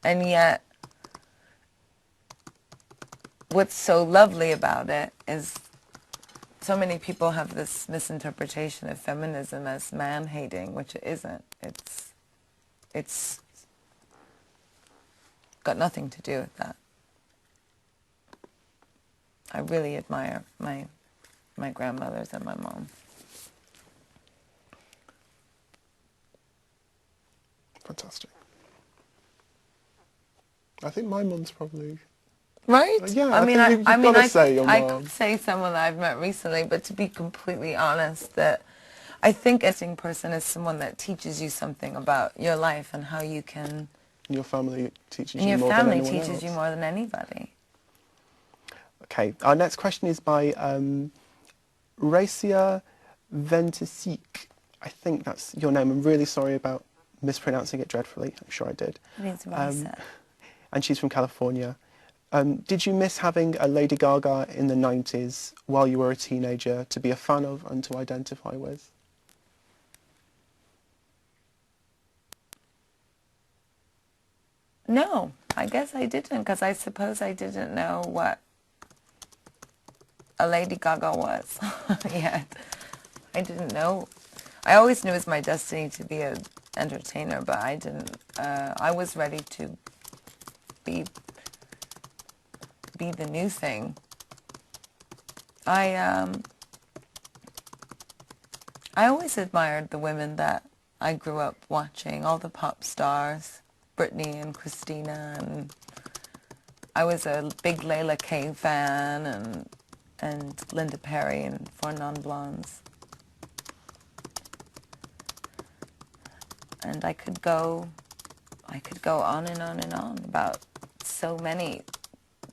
And yet, what's so lovely about it is so many people have this misinterpretation of feminism as man-hating, which it isn't. It's got nothing to do with that. I really admire my grandmothers and my mom. Fantastic. I think my mum's probably... Right? Yeah, I mean, you've got to say your I mum. could say someone that I've met recently, but to be completely honest, that I think a interesting person is someone that teaches you something about your life and how you can... Your family teaches And you your more than family anyone teaches else. you more than anybody. Okay, our next question is by Racia Ventisik. I think that's your name. I'm really sorry about mispronouncing it dreadfully. I'm sure I did. It means Raisa. And she's from California. Did you miss having a Lady Gaga in the 90s while you were a teenager to be a fan of and to identify with? No, I guess I didn't, because I suppose I didn't know what a Lady Gaga was yet. I didn't know. I always knew it was my destiny to be an entertainer, but I didn't. I was ready to be the new thing. I always admired the women that I grew up watching, all the pop stars, Britney and Christina, and I was a big Layla K fan, and Linda Perry and Four Non-Blondes. And I could go on and on and on about so many.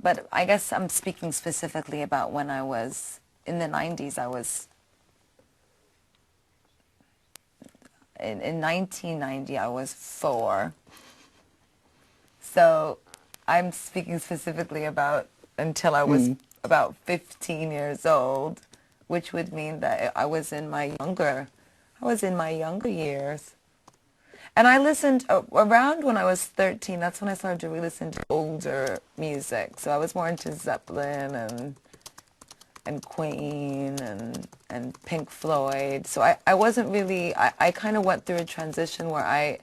But I guess I'm speaking specifically about when I was in the 90s. I was in 1990. I was 4. So I'm speaking specifically about until I was about 15 years old, which would mean that I was in my younger years. And I listened around when I was 13. That's when I started to really listen to older music. So I was more into Zeppelin and Queen and Pink Floyd. So I wasn't really. I kind of went through a transition where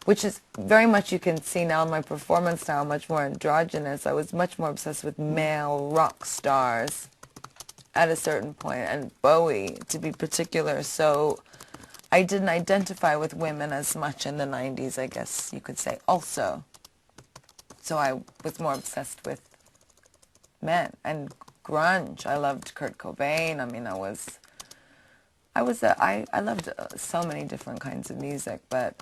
which is very much, you can see now in my performance style, much more androgynous. I was much more obsessed with male rock stars at a certain point, and Bowie to be particular. So I didn't identify with women as much in the 90s, I guess you could say, also. So I was more obsessed with men and grunge. I loved Kurt Cobain. I mean, I loved so many different kinds of music, but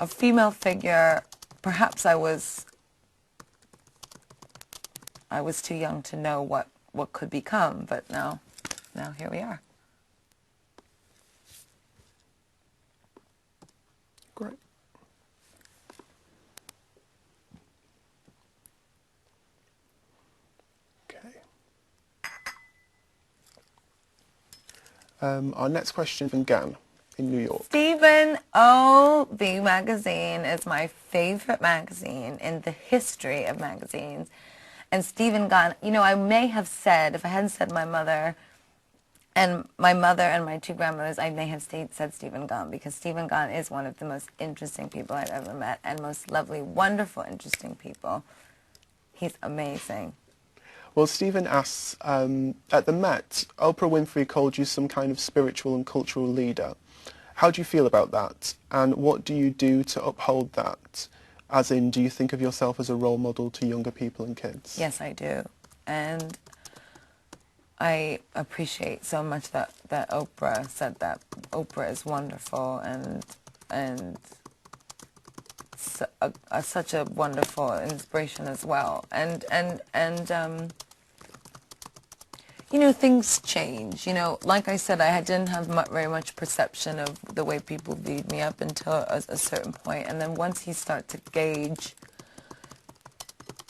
a female figure, perhaps I was too young to know what could become, but now here we are. Great. Okay. Our next question is from Gan in New York. Stephen O. B. Magazine is my favorite magazine in the history of magazines. And Stephen Gunn, I may have said, if I hadn't said my mother and my 2 grandmothers, I may have said Stephen Gunn, because Stephen Gunn is one of the most interesting people I've ever met, and most lovely, wonderful, interesting people. He's amazing. Well, Stephen asks, at the Met, Oprah Winfrey called you some kind of spiritual and cultural leader. How do you feel about that? And what do you do to uphold that? As in, do you think of yourself as a role model to younger people and kids? Yes, I do. And I appreciate so much that Oprah said that. Oprah is wonderful and such a wonderful inspiration as well. And things change. Like I said, I didn't have very much perception of the way people viewed me up until a certain point. And then once you start to gauge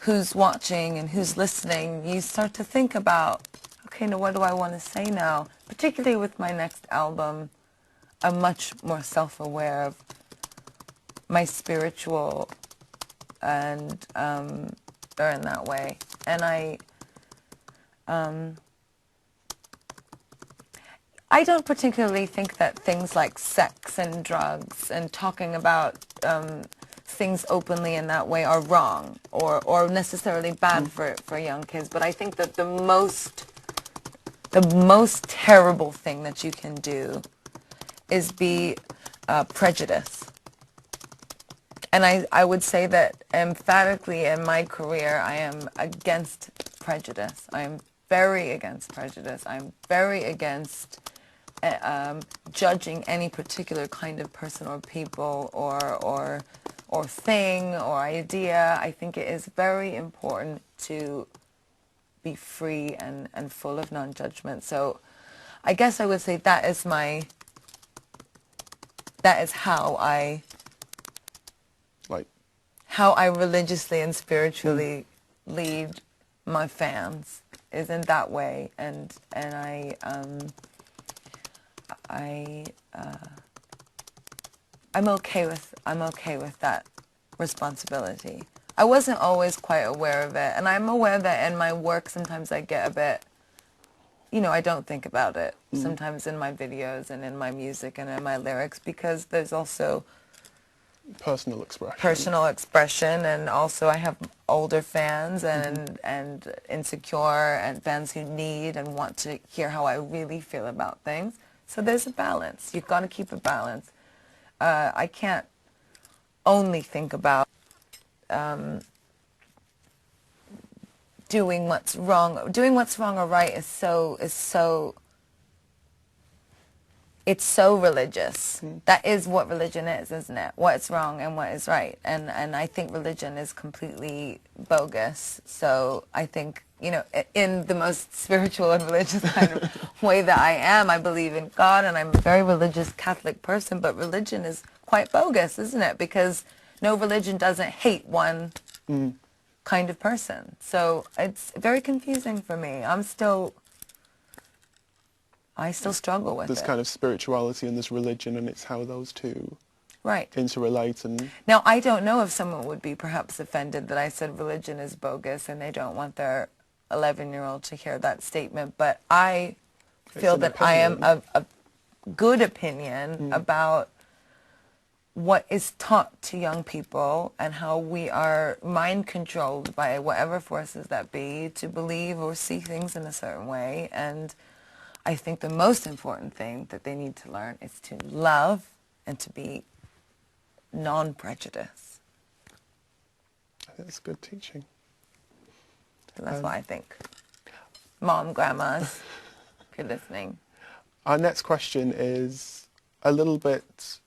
who's watching and who's listening, you start to think about, okay, now what do I want to say now? Particularly with my next album, I'm much more self-aware of my spiritual and or in that way. And I don't particularly think that things like sex and drugs and talking about things openly in that way are wrong or necessarily bad for young kids. But I think that the most terrible thing that you can do is be prejudiced. And I would say that emphatically in my career, I am against prejudice. I am very against prejudice. I'm very against judging any particular kind of person or people or thing or idea. I think it is very important to be free and full of non-judgment. So I guess I would say that is how I religiously and spiritually lead my fans, is in that way. And I'm okay with that responsibility. I wasn't always quite aware of it, and I'm aware that in my work sometimes I get a bit, I don't think about it sometimes in my videos and in my music and in my lyrics, because there's also personal expression, and also I have older fans and insecure and fans who need and want to hear how I really feel about things. So there's a balance. You've got to keep a balance. I can't only think about doing what's wrong. Doing what's wrong or right is so it's so religious. That is what religion is, isn't it? What's wrong and what is right. And I think religion is completely bogus. So I think, in the most spiritual and religious kind of way that I am, I believe in God and I'm a very religious Catholic person, but religion is quite bogus, isn't it? Because no religion doesn't hate one kind of person. So it's very confusing for me. I still struggle with it. There's kind of spirituality and there's religion, and it's how those two interrelate. And now, I don't know if someone would be perhaps offended that I said religion is bogus and they don't want their 11-year-old to hear that statement, but I feel that I am of a good opinion about what is taught to young people and how we are mind controlled by whatever forces that be to believe or see things in a certain way. And I think the most important thing that they need to learn is to love and to be non-prejudiced. I think that's good teaching. So that's what I think. Mom, grandmas, if you're listening. Our next question is a little bit,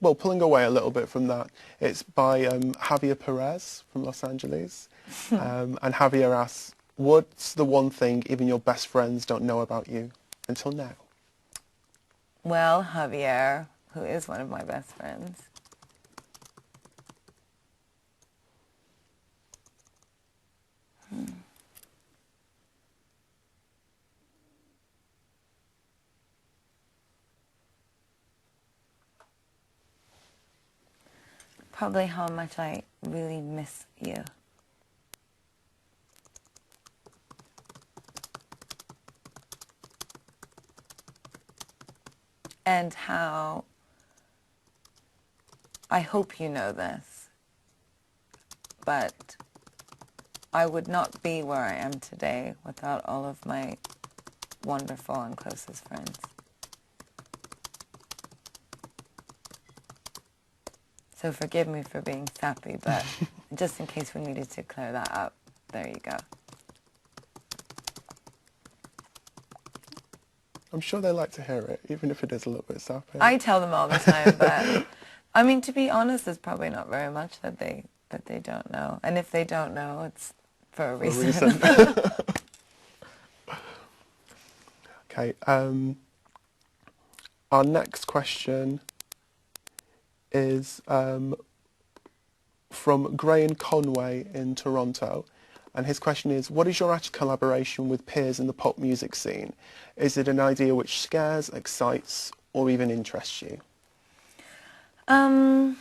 well, pulling away a little bit from that. It's by Javier Perez from Los Angeles. And Javier asks, what's the one thing even your best friends don't know about you until now? Well, Javier, who is one of my best friends, probably how much I really miss you. And how, I hope you know this, but I would not be where I am today without all of my wonderful and closest friends. So forgive me for being sappy, but just in case we needed to clear that up, there you go. I'm sure they like to hear it, even if it is a little bit sappy. I tell them all the time, but I mean, to be honest, there's probably not very much that they don't know. And if they don't know, it's for a reason. Okay. Our next question is from Graham Conway in Toronto. And his question is, what is your actual collaboration with peers in the pop music scene? Is it an idea which scares, excites, or even interests you? I